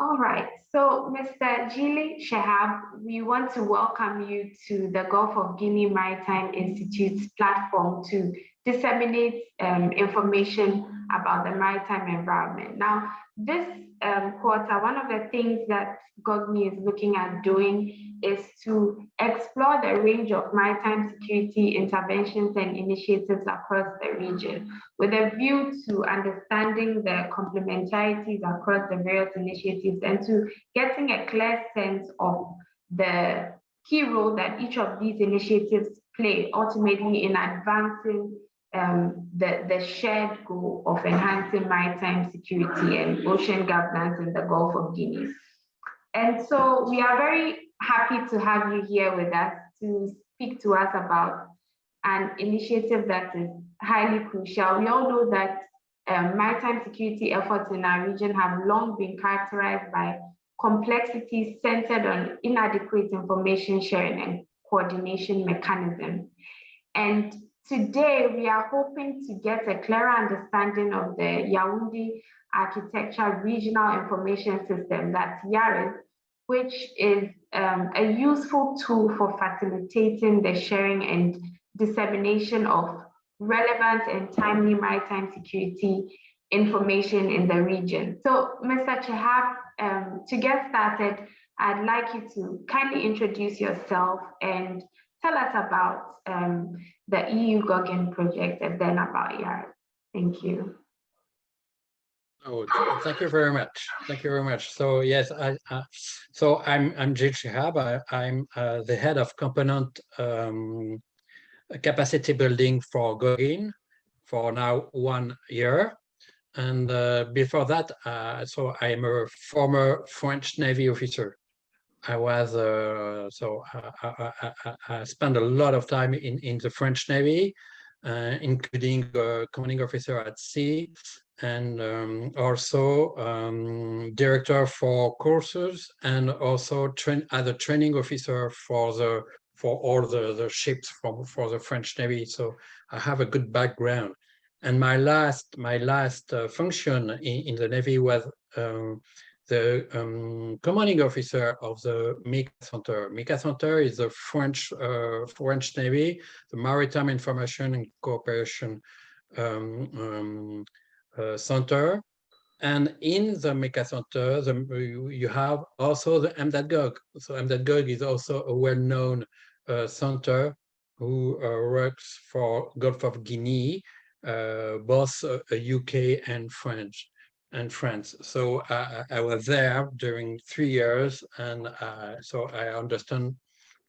All right. So, Mr. Jili Shehab, we want to welcome you to the Gulf of Guinea Maritime Institute's platform to disseminate information about the maritime environment. Now, this quarter, one of the things that GOGMI is looking at doing is to explore the range of maritime security interventions and initiatives across the region, with a view to understanding the complementarities across the various initiatives and to getting a clear sense of the key role that each of these initiatives play ultimately in advancing the shared goal of enhancing maritime security and ocean governance in the Gulf of Guinea. And so we are very happy to have you here with us to speak to us about an initiative that is highly crucial. We all know that maritime security efforts in our region have long been characterized by complexities centered on inadequate information sharing and coordination mechanisms. And today, we are hoping to get a clearer understanding of the Yaoundé Architecture Regional Information System, that's Yaris, which is a useful tool for facilitating the sharing and dissemination of relevant and timely maritime security information in the region. So, Mr. Chehab, to get started, I'd like you to kindly introduce yourself and tell us about the EU GOGIN project and then about Yaris. Thank you. Oh, thank you very much. Thank you very much. So yes, so I'm Jill Shihab. I'm the head of component capacity building for GOGIN for now 1 year. And before that, so I'm a former French Navy officer. I was I spent a lot of time in the French Navy, including commanding officer at sea, and also director for courses, and also as a training officer for all the ships for the French Navy. So I have a good background. And my last function in the Navy was the commanding officer of the MICA Center. MICA Center is the French Navy, the Maritime Information and Cooperation Center. And in the MICA Center, you have also the M.GOG. So M.GOG is also a well-known center who works for Gulf of Guinea, both UK and France. So I was there during 3 years, and so I understand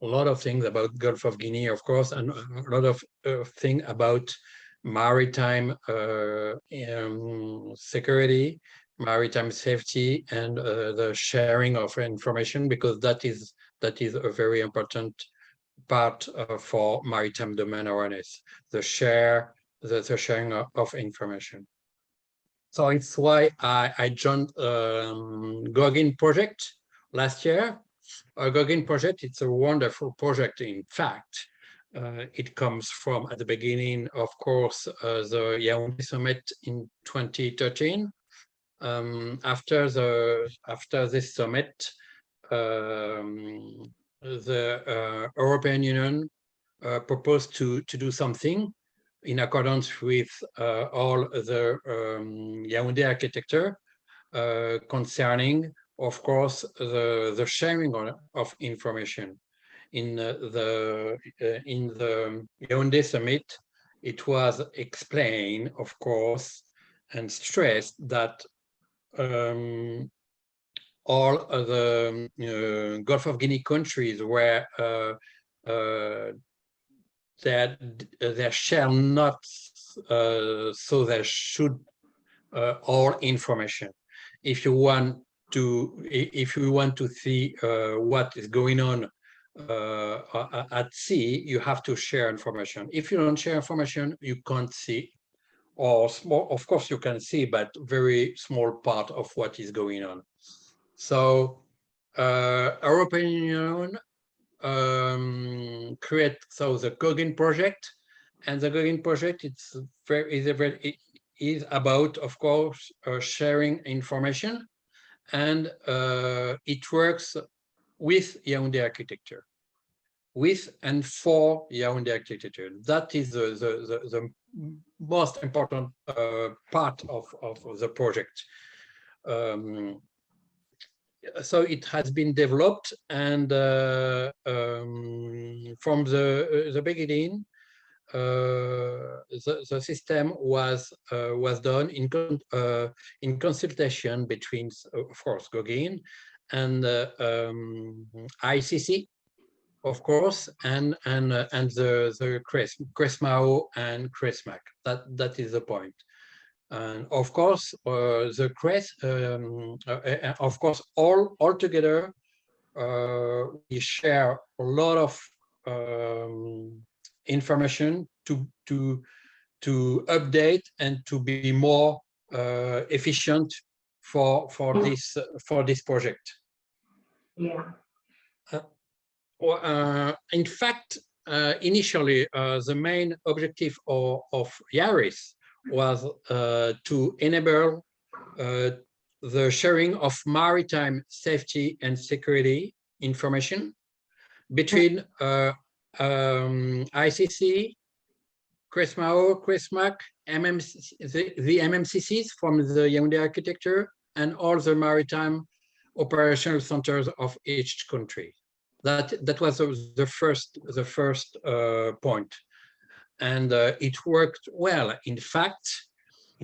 a lot of things about Gulf of Guinea, of course, and a lot of things about maritime security, maritime safety, and the sharing of information, because that is a very important part for maritime domain awareness, the sharing of information. So it's why I joined GOGIN project last year. Our GOGIN project, it's a wonderful project. In fact, it comes from, at the beginning, of course, the Yaoundé summit in 2013. After this summit, the European Union proposed to do something in accordance with all the Yaoundé Architecture concerning, of course, the sharing of information. In the Yaoundé summit, it was explained, of course, and stressed that all of the Gulf of Guinea countries were that there shall not, so there should all information. If you want to see what is going on at sea, you have to share information. If you don't share information, you can't see, or small, of course you can see, but very small part of what is going on. So European Union create the GOGIN project, and the GOGIN project is about, of course, sharing information, and it works with Yaoundé Architecture, with and for Yaoundé Architecture. That is the most important part of the project. So it has been developed, and from the beginning, the system was done in consultation between, of course, Gauguin and ICC, of course, and the CRESMAO and CRESMAC. That is the point. And of course, the CRES, of course, all together, we share a lot of information to update and to be more efficient for this project. Yeah. In fact, initially, the main objective of Yaris was to enable the sharing of maritime safety and security information between ICC, CRESMAO, CRESMAC, the MMCCs from the Yaoundé Architecture, and all the maritime operational centers of each country. That was the first point, and it worked well. In fact,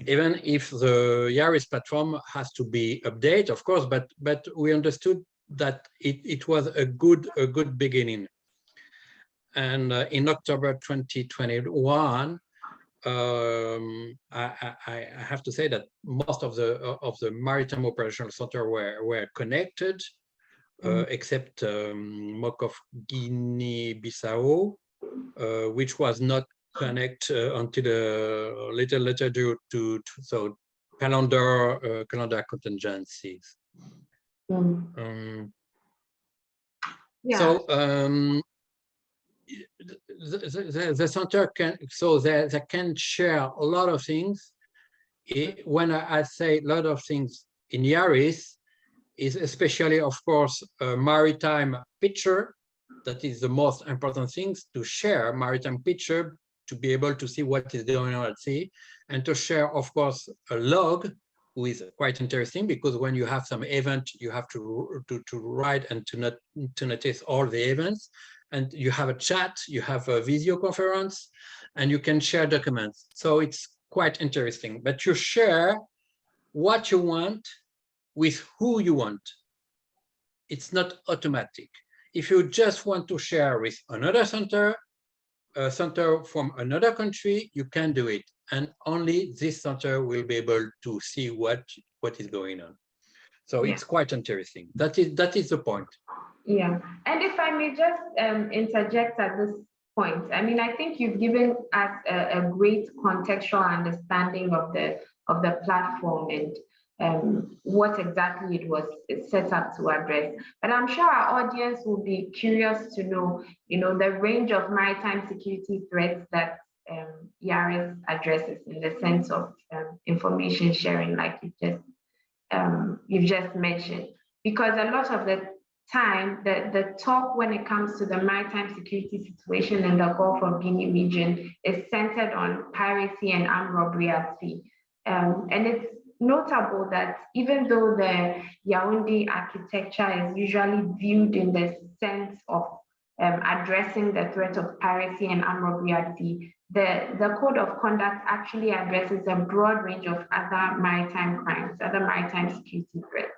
even if the Yaris platform has to be updated, of course, but we understood that it was a good beginning. And in October 2021, I have to say that most of the maritime operational center were connected, except Gulf of Guinea-Bissau, which was not connected until a little later due to calendar contingencies. Yeah. So the center they can share a lot of things. When I say a lot of things in Yaris, is especially, of course, a maritime picture. That is the most important things, to share maritime picture, to be able to see what is going on at sea, and to share, of course, a log, who is quite interesting, because when you have some event, you have to write and to notice all the events. And you have a chat, you have a video conference, and you can share documents. So it's quite interesting. But you share what you want with who you want. It's not automatic. If you just want to share with another center, a center from another country, you can do it. And only this center will be able to see what is going on. So it's quite interesting. That is the point. Yeah, and if I may just interject at this point, I mean, I think you've given us a great contextual understanding of the platform and what exactly it was set up to address. But I'm sure our audience will be curious to know, the range of maritime security threats that Yaris addresses in the sense of information sharing, like you've just mentioned, because a lot of the time, the talk when it comes to the maritime security situation in the Gulf of Guinea region is centered on piracy and armed robbery at sea. And it's notable that even though the Yaoundé architecture is usually viewed in the sense of addressing the threat of piracy and armed robbery at sea, the code of conduct actually addresses a broad range of other maritime crimes, other maritime security threats.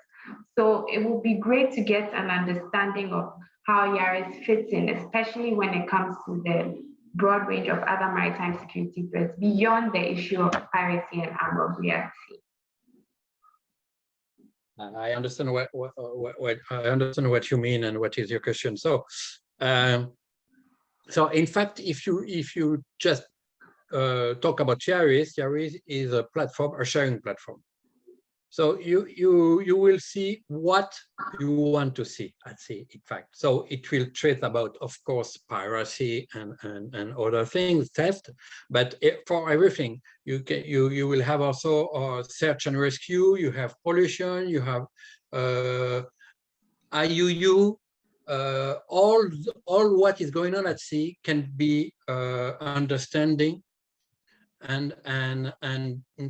So it would be great to get an understanding of how Yaris fits in, especially when it comes to the broad range of other maritime security threats beyond the issue of piracy and armed robbery at sea. I understand what you mean and what is your question. So, in fact, if you just talk about Yaris is a platform, a sharing platform. So you will see what you want to see at sea, in fact. So it will treat about, of course, piracy and other things, theft, but for everything, you will have also search and rescue, you have pollution, you have IUU, all what is going on at sea can be understanding and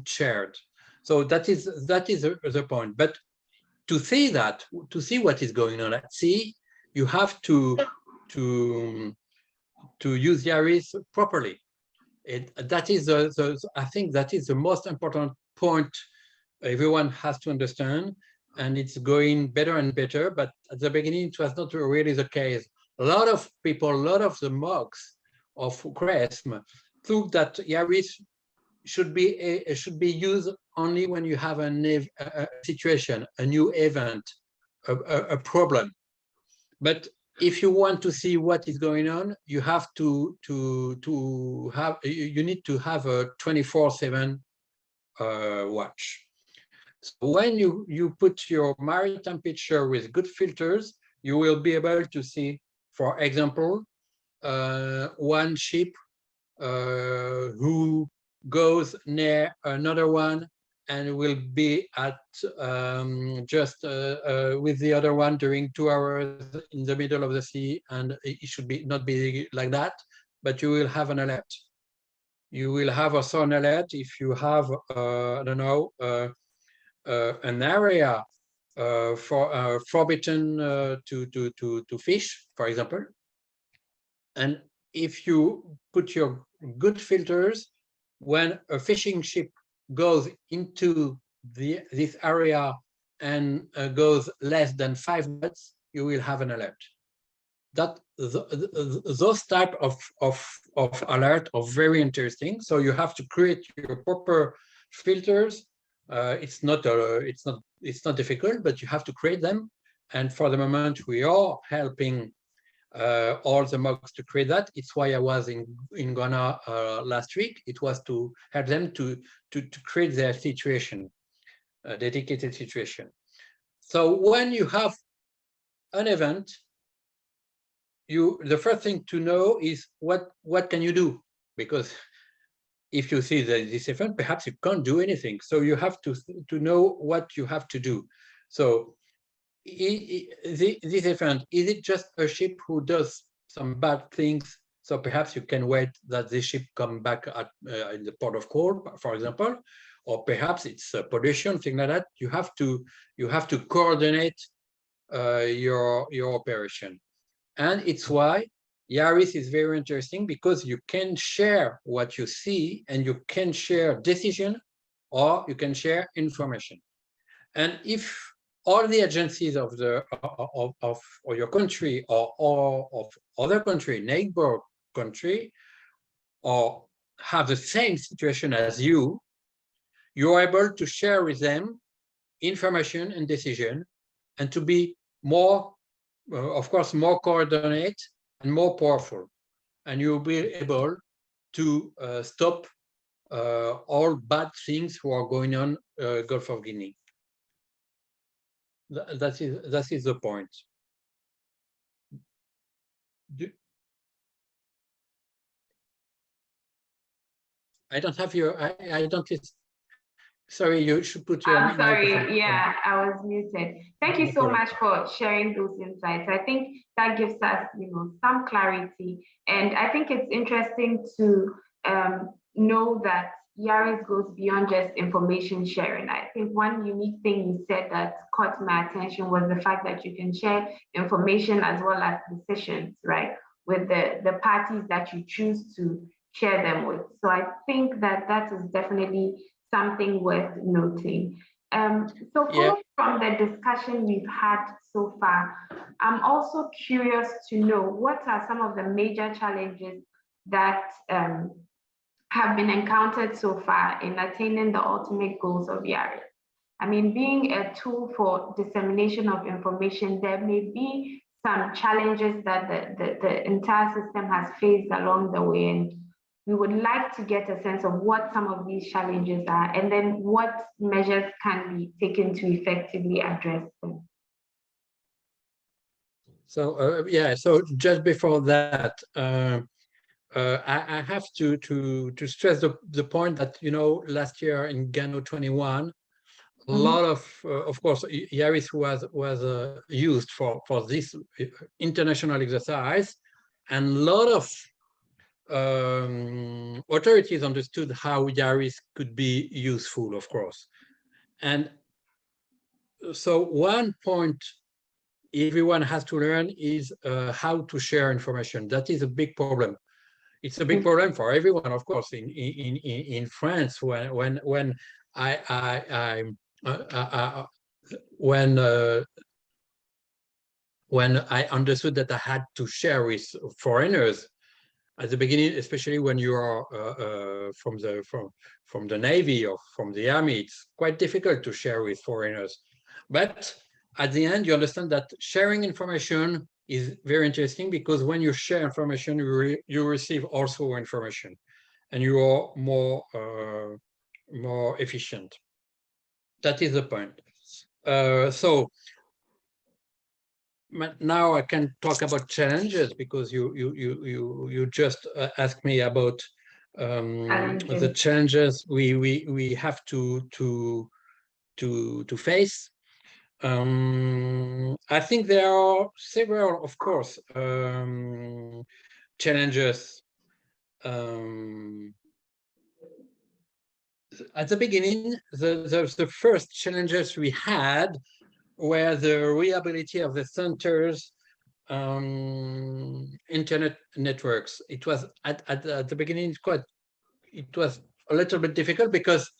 shared. So that is the point. But to see what is going on at sea, you have to use Yaris properly. That is I think that is the most important point everyone has to understand, and it's going better and better. But at the beginning, it was not really the case. A lot of people, a lot of the mocks of CRESM thought that Yaris should be used only when you have a situation, a new event, a problem. But if you want to see what is going on, you have you need to have a 24/7 watch. So when you put your maritime picture with good filters, you will be able to see, for example, one ship who goes near another one and will be at just with the other one during 2 hours in the middle of the sea, and it should not be like that, but you will have an alert. You will have also an alert if you have, I don't know, an area forbidden to fish, for example. And if you put your good filters, when a fishing ship goes into this area and goes less than 5 minutes, you will have an alert. Those type of alert are very interesting. So you have to create your proper filters. It's not difficult, but you have to create them. And for the moment, we are helping all the mocks to create that. It's why I was in Ghana last week. It was to help them to create their situation, a dedicated situation. So when you have an event, the first thing to know is what can you do? Because if you see this event, perhaps you can't do anything. So you have to know what you have to do. So this event, is it just a ship who does some bad things? So perhaps you can wait that this ship come back at in the port of call, for example, or perhaps it's pollution, thing like that. You have to coordinate your operation, and it's why Yaris is very interesting, because you can share what you see, and you can share decision, or you can share information. And if all the agencies of your country or of other country, neighbor country, or have the same situation as you are able to share with them information and decision, and to be more, of course, more coordinate and more powerful. And you'll be able to stop all bad things who are going on Gulf of Guinea. That is the point. I don't have your. I don't. Sorry, you should put your. I'm sorry. Yeah, I was muted. Thank you so much for sharing those insights. I think that gives us, some clarity, and I think it's interesting to know that Yaris goes beyond just information sharing. I think one unique thing you said that caught my attention was the fact that you can share information as well as decisions, right, with the parties that you choose to share them with. So I think that is definitely something worth noting. So from the discussion we've had so far, I'm also curious to know what are some of the major challenges that have been encountered so far in attaining the ultimate goals of Yaris. I mean, being a tool for dissemination of information, there may be some challenges that the entire system has faced along the way, and we would like to get a sense of what some of these challenges are, and then what measures can be taken to effectively address them. So so just before that, I have to stress the point that last year in Ghana 21, lot of course, Yaris was used for this international exercise, and a lot of authorities understood how Yaris could be useful, of course. And so one point everyone has to learn is how to share information. That is a big problem. It's a big problem for everyone, of course. In France, when I when I understood that I had to share with foreigners at the beginning, especially when you are from the Navy or from the Army, it's quite difficult to share with foreigners. But at the end, you understand that sharing information is very interesting, because when you share information, you receive also information, and you are more efficient. That is the point. So now I can talk about challenges, because you just asked me about the challenges we have to face. I think there are several, of course, challenges. At the beginning, the first challenges we had were the reliability of the center's internet networks. It was at the beginning it was a little bit difficult, because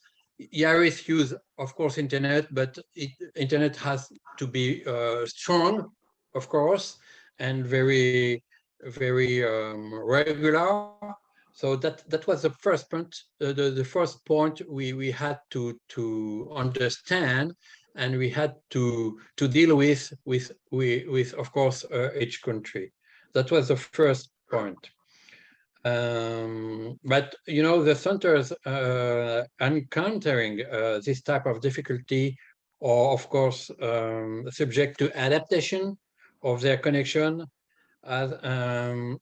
Yaris use, of course, internet, but internet has to be strong, of course, and very regular. So that was the first point. The first point we had to understand, and we had to deal with of course, each country. That was the first point. But the centers encountering this type of difficulty are, of course, subject to adaptation of their connection. When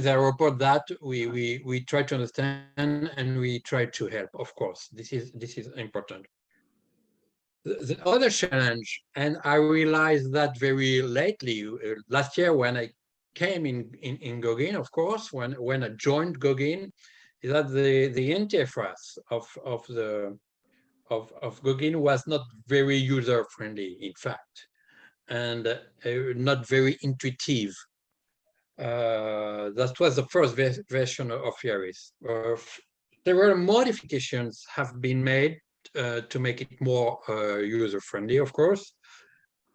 they report that, we try to understand, and we try to help. Of course, this is important. The other challenge, and I realized that very lately, last year when I came in Gauguin, of course, when I joined Gauguin, is that the interface of Gauguin was not very user friendly, in fact, and not very intuitive. That was the first version of Yaris. Several modifications have been made to make it more user friendly, of course.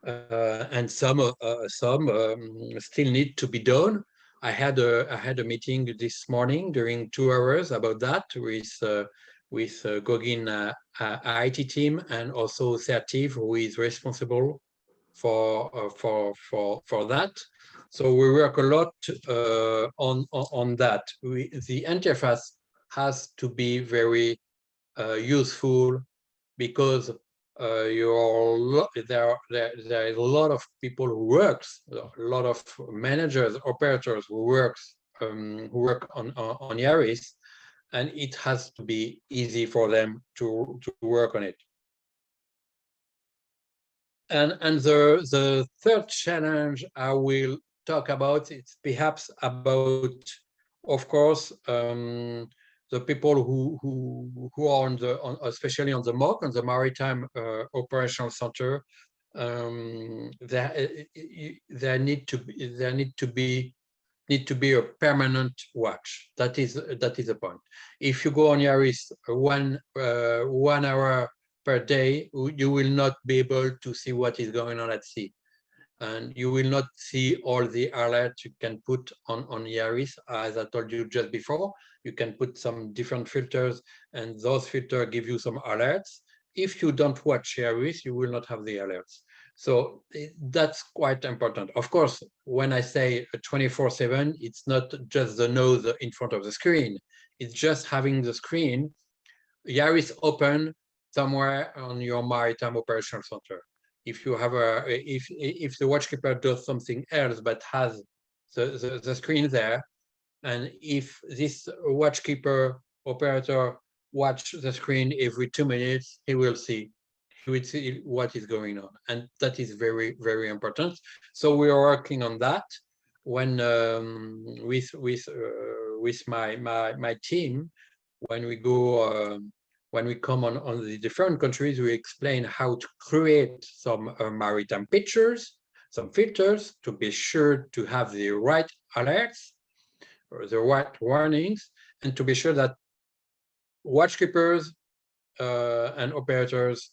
And some still need to be done. I had a meeting this morning during 2 hours about that with Gauguin IT team, and also Certif, who is responsible for that. So we work a lot on that. The interface has to be very useful, because there is a lot of people who works, a lot of managers, operators who work on Yaris, and it has to be easy for them to work on it. And the third challenge I will talk about, it's perhaps about, of course, the people who are especially on the MOC, on the Maritime Operational Center. There need to be a permanent watch. That is the point. If you go on Yaris 1 hour per day, you will not be able to see what is going on at sea, and you will not see all the alerts you can put on Yaris. As I told you just before, you can put some different filters, and those filters give you some alerts. If you don't watch Yaris, you will not have the alerts. So that's quite important. Of course, when I say 24/7, it's not just the nose in front of the screen. It's just having the screen, Yaris open somewhere on your Maritime Operational Center. If you have if the watchkeeper does something else but has the screen there, and if this watchkeeper operator watch the screen every 2 minutes, he will see what is going on, and that is very, very important. So we are working on that when with my team. When we go when we come on the different countries, we explain how to create some maritime pictures, some filters, to be sure to have the right alerts or the right warnings, and to be sure that watch keepers and operators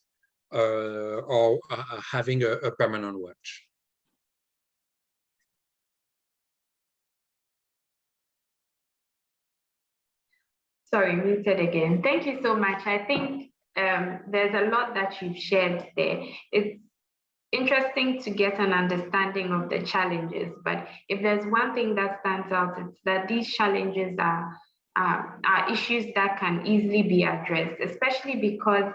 are having a permanent watch. Sorry, muted again. Thank you so much. I think there's a lot that you've shared there. It's interesting to get an understanding of the challenges, but if there's one thing that stands out, it's that these challenges are issues that can easily be addressed, especially because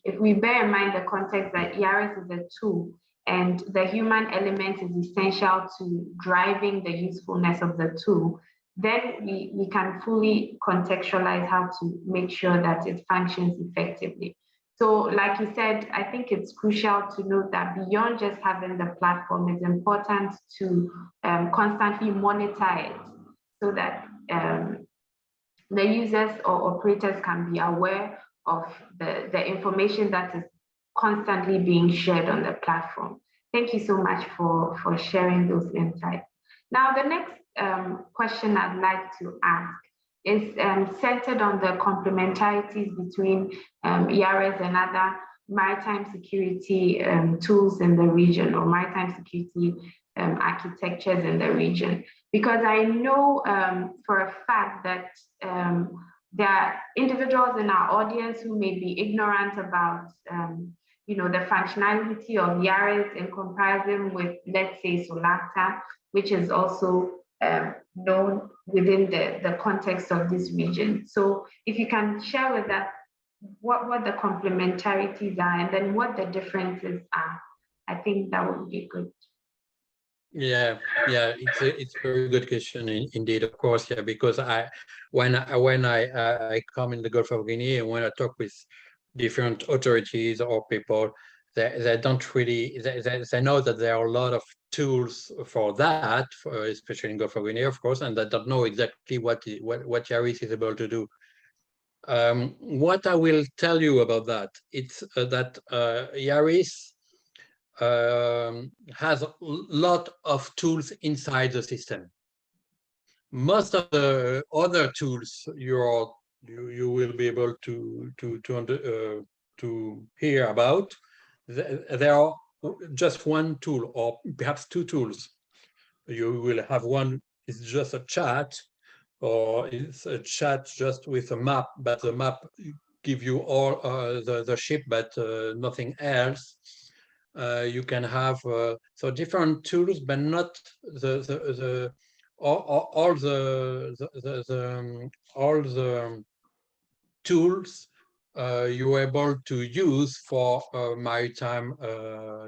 if we bear in mind the context that Yaris is a tool and the human element is essential to driving the usefulness of the tool, then we can fully contextualize how to make sure that it functions effectively. So like you said, I think it's crucial to note that beyond just having the platform, it's important to constantly monitor it so that the users or operators can be aware of the information that is constantly being shared on the platform. Thank you so much for sharing those insights. Now, the next question I'd like to ask is centered on the complementarities between Yaris and other maritime security tools in the region, or maritime security architectures in the region. Because I know for a fact that there are individuals in our audience who may be ignorant about the functionality of Yaris in comparison with, let's say, Solacta, which is also known within the context of this region. So if you can share with us what the complementarities are and then what the differences are, I think that would be good. Yeah, it's a very good question indeed, of course. Yeah, because when I come in the Gulf of Guinea, and when I talk with different authorities or people, they don't really, they know that there are a lot of tools for that, especially in Gulf of Guinea, of course, and they don't know exactly what Yaris is able to do. What I will tell you about that, it's that Yaris has a lot of tools inside the system. Most of the other tools you will be able to hear about, there are just one tool or perhaps two tools. You will have one is just a chat, or it's a chat just with a map, but the map give you all the ship, but nothing else. You can have so different tools, but not all the tools you're able to use for maritime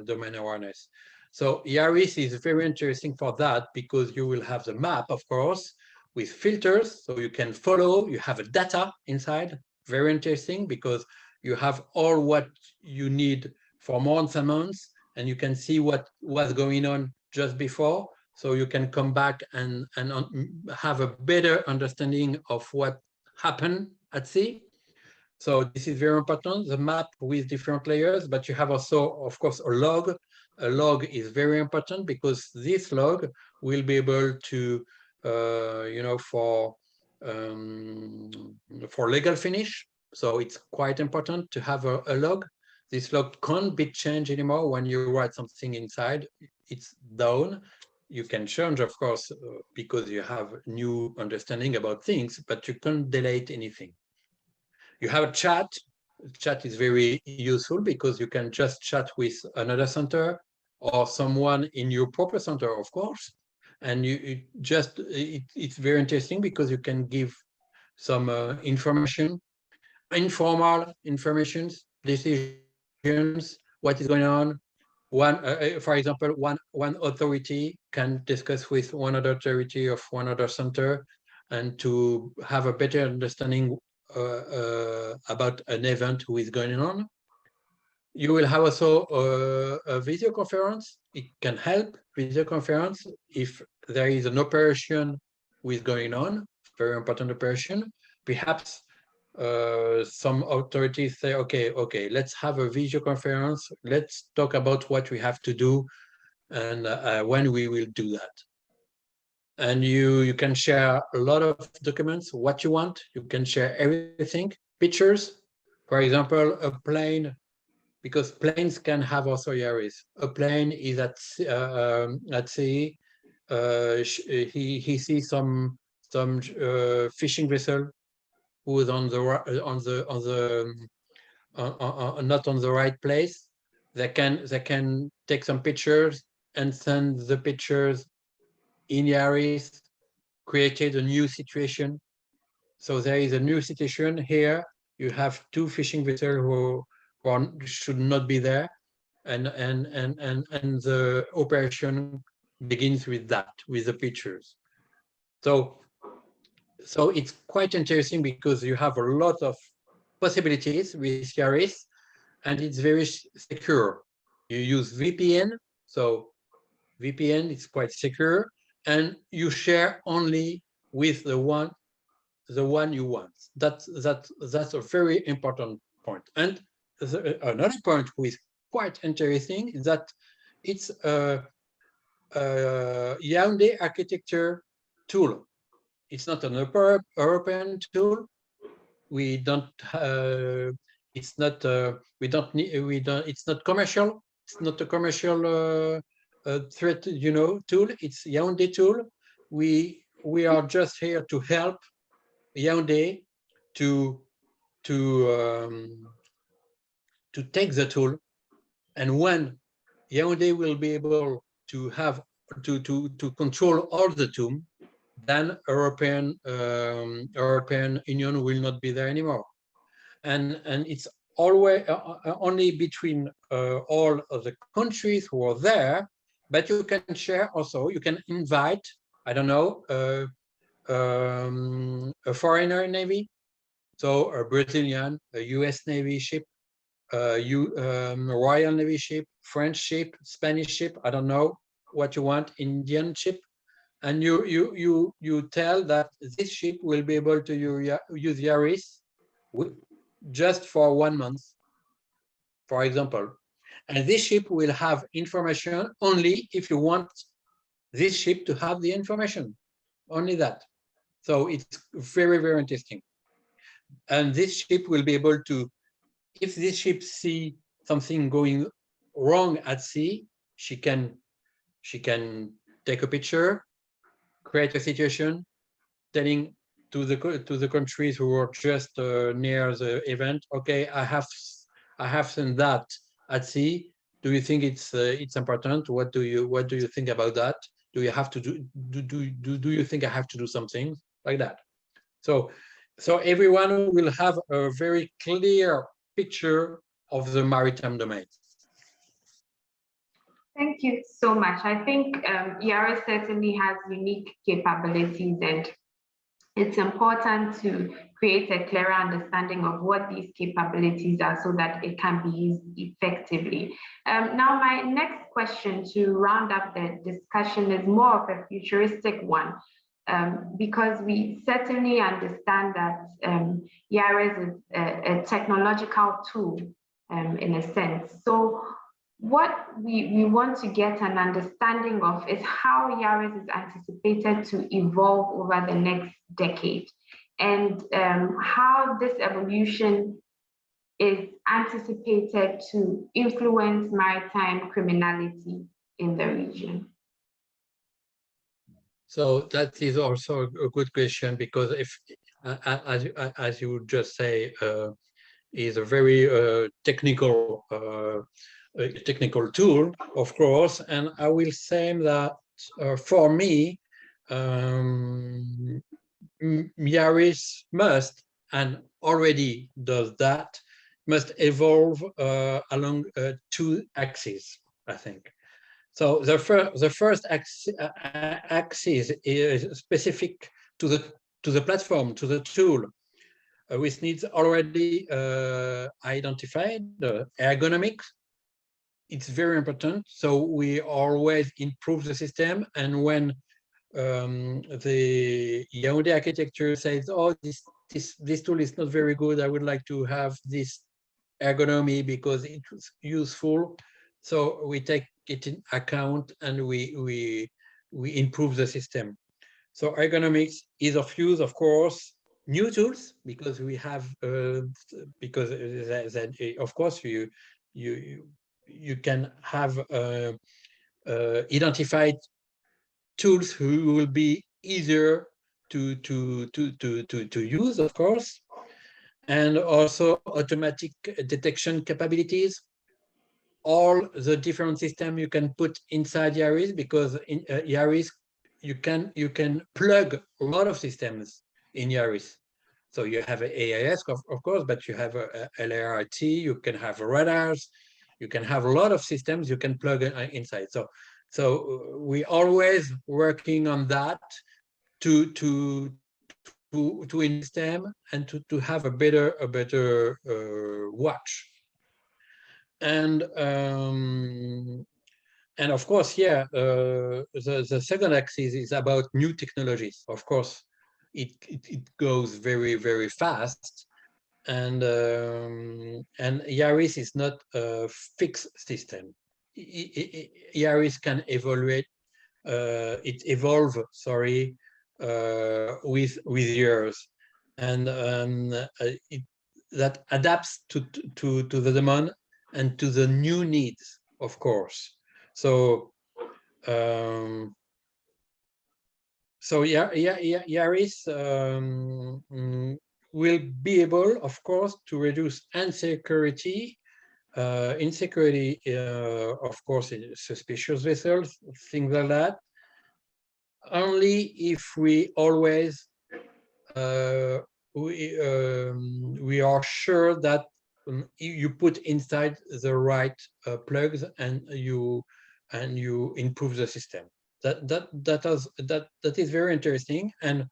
domain awareness. So Yaris is very interesting for that, because you will have the map, of course, with filters, so you can follow. You have a data inside, very interesting, because you have all what you need for months and months, and you can see what was going on just before, so you can come back and have a better understanding of what happened at sea. So this is very important, the map with different layers, but you have also, of course, a log. A log is very important, because this log will be able to, for legal finish. So it's quite important to have a log. This log can't be changed anymore. When you write something inside, it's down. You can change, of course, because you have new understanding about things, but you can't delete anything. You have a chat. Chat is very useful, because you can just chat with another center or someone in your proper center, of course. And it's very interesting, because you can give some information, informal informations, decisions, what is going on. For example, one authority can discuss with one other authority of one other center, and to have a better understanding about an event who is going on. You will have also a video conference. It can help video conference if there is an operation who is going on, very important operation. Perhaps some authorities say, okay, let's have a video conference. Let's talk about what we have to do and when we will do that. And you can share a lot of documents, what you want. You can share everything, pictures. For example, a plane, because planes can have also Yaris. A plane is at sea. He sees some fishing vessel who is not on the right place. They can take some pictures and send the pictures in Yaris, created a new situation. So there is a new situation here. You have two fishing vessels who should not be there, and the operation begins with that, with the pictures. So it's quite interesting because you have a lot of possibilities with Yaris, and it's very secure. You use VPN, so VPN is quite secure, and you share only with the one you want. That's a very important point. And another point which is quite interesting is that it's a Yaoundé Architecture tool. It's not an European tool. We don't. It's not. We don't need. It's not commercial. It's not a commercial threat. Tool. It's Yaoundé tool. We are just here to help Yaoundé to take the tool, and when Yaoundé will be able to have to control all the tool, then European Union will not be there anymore, and it's always only between all of the countries who are there, but you can share also. You can invite, I don't know, a foreigner navy, so a Brazilian, a U.S. Navy ship, Royal Navy ship, French ship, Spanish ship, I don't know what you want, Indian ship, and you tell that this ship will be able to use Yaris just for 1 month, for example, and this ship will have information only if you want this ship to have the information, only that. So it's very, very interesting. And this ship will be able to, if this ship see something going wrong at sea, she can take a picture, create a situation, telling to the countries who are just near the event, okay, I have seen that at sea. Do you think it's important? What do you think about that? Do you have to do you think I have to do something like that? So everyone will have a very clear picture of the maritime domain. Thank you so much. I think Yaris certainly has unique capabilities, and it's important to create a clearer understanding of what these capabilities are so that it can be used effectively. Now, my next question to round up the discussion is more of a futuristic one, because we certainly understand that Yaris is a technological tool in a sense. So what we want to get an understanding of is how Yaris is anticipated to evolve over the next decade, and how this evolution is anticipated to influence maritime criminality in the region. So that is also a good question, because if, as you just say, is a very technical tool, of course, and I will say that for me, Yaris must, and already does that, must evolve along two axes, I think. So the first axis is specific to the platform, to the tool. with needs already identified. Ergonomics, it's very important. So we always improve the system. And when the Yaoundé architecture says, oh, this tool is not very good, I would like to have this ergonomy because it was useful. So we take it in account and we improve the system. So ergonomics is of use, of course. New tools, because we have because of course you can have identified tools who will be easier to use, of course, and also automatic detection capabilities. All the different systems you can put inside Yaris, because in Yaris you can plug a lot of systems in Yaris. So you have a AIS, of course, but you have a LART, you can have radars, you can have a lot of systems you can plug inside. So we always working on that to in system and to have a better watch. And of course, yeah, the second axis is about new technologies. Of course, it goes very fast, and Yaris is not a fixed system. Yaris can evaluate. It evolve, sorry, with years, and that adapts to the demand and to the new needs, of course. So Yaris will be able, of course, to reduce insecurity, of course, in suspicious vessels, things like that, only if we always we are sure that you put inside the right plugs and you improve the system. That is very interesting, and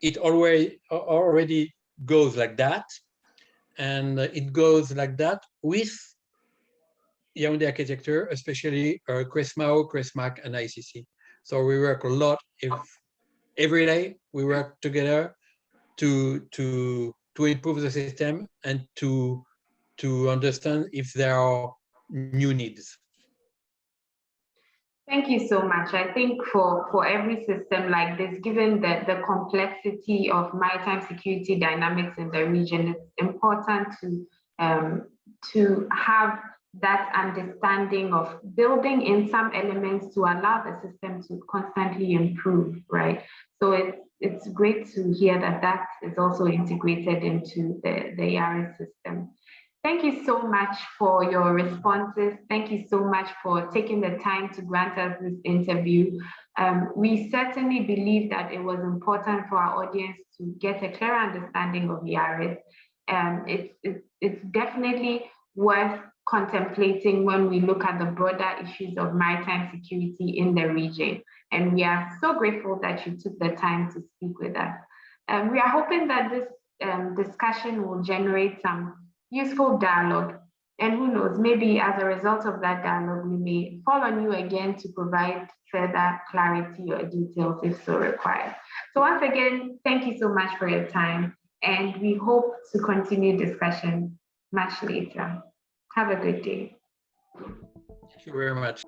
it already goes like that, and it goes like that with Yaoundé Architecture, especially CRESMAO, CRESMAC, and ICC. So we work a lot. Every day we work together to improve the system and to understand if there are new needs. Thank you so much. I think for every system like this, given the complexity of maritime security dynamics in the region, it's important to have that understanding of building in some elements to allow the system to constantly improve, right? So it's great to hear that is also integrated into the Yaris system. Thank you so much for your responses. Thank you so much for taking the time to grant us this interview. We certainly believe that it was important for our audience to get a clear understanding of Yaris. It's definitely worth contemplating when we look at the broader issues of maritime security in the region. And we are so grateful that you took the time to speak with us. We are hoping that this discussion will generate some useful dialogue. And who knows, maybe as a result of that dialogue, we may call on you again to provide further clarity or details if so required. So once again, thank you so much for your time. And we hope to continue discussion much later. Have a good day. Thank you very much.